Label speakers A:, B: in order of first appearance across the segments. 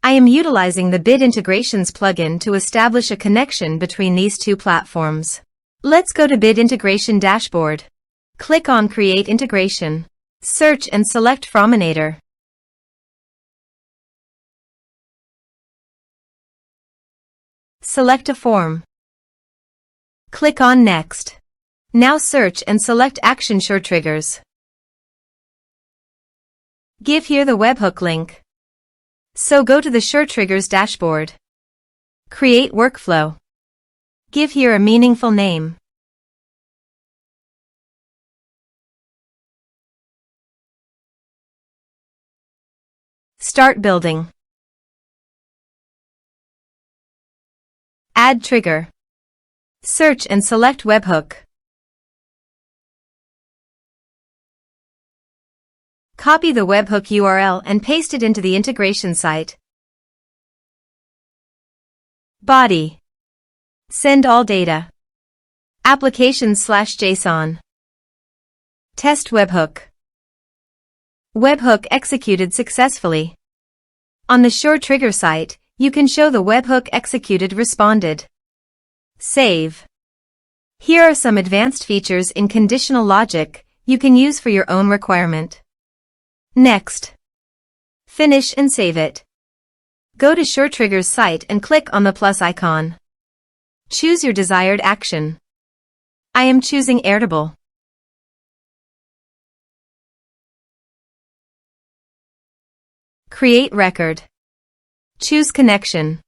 A: I am utilizing the Bit Integrations plugin to establish a connection between these two platforms. Let's go to Bit Integration Dashboard. Click on Create Integration. Search and select Forminator. Select a form. Click on Next. Now search and select Action SureTriggers. Give here the webhook link. So go to the SureTriggers dashboard. Create workflow. Give here a meaningful name. Start building. Add trigger. Search and select webhook. Copy the webhook URL and paste it into the integration site. Body. Send all data. Applications/JSON. Test webhook. Webhook executed successfully. On the SureTrigger site, you can show the webhook executed responded. Save. Here are some advanced features in conditional logic you can use for your own requirement. Next. Finish and save it. Go to SureTriggers site and click on the plus icon. Choose your desired action. I am choosing Airtable. Create record. Choose connection.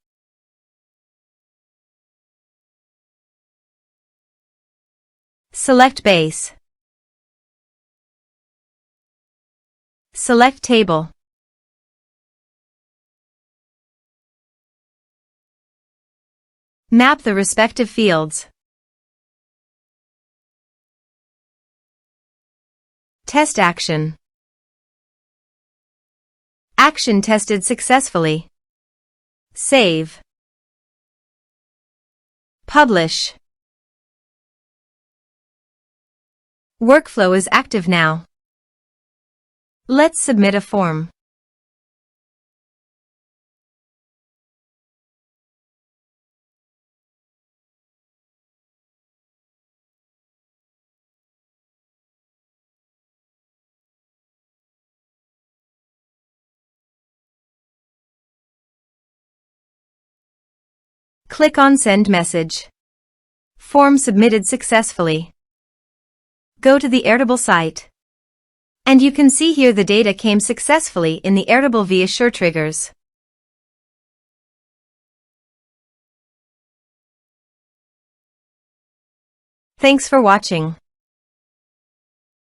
A: Select base. Select table. Map the respective fields. Test action. Action tested successfully. Save. Publish. Workflow is active now. Let's submit a form. Click on Send Message. Form submitted successfully. Go to the Airtable site. And you can see here the data came successfully in the Airtable via SureTriggers. Thanks for watching.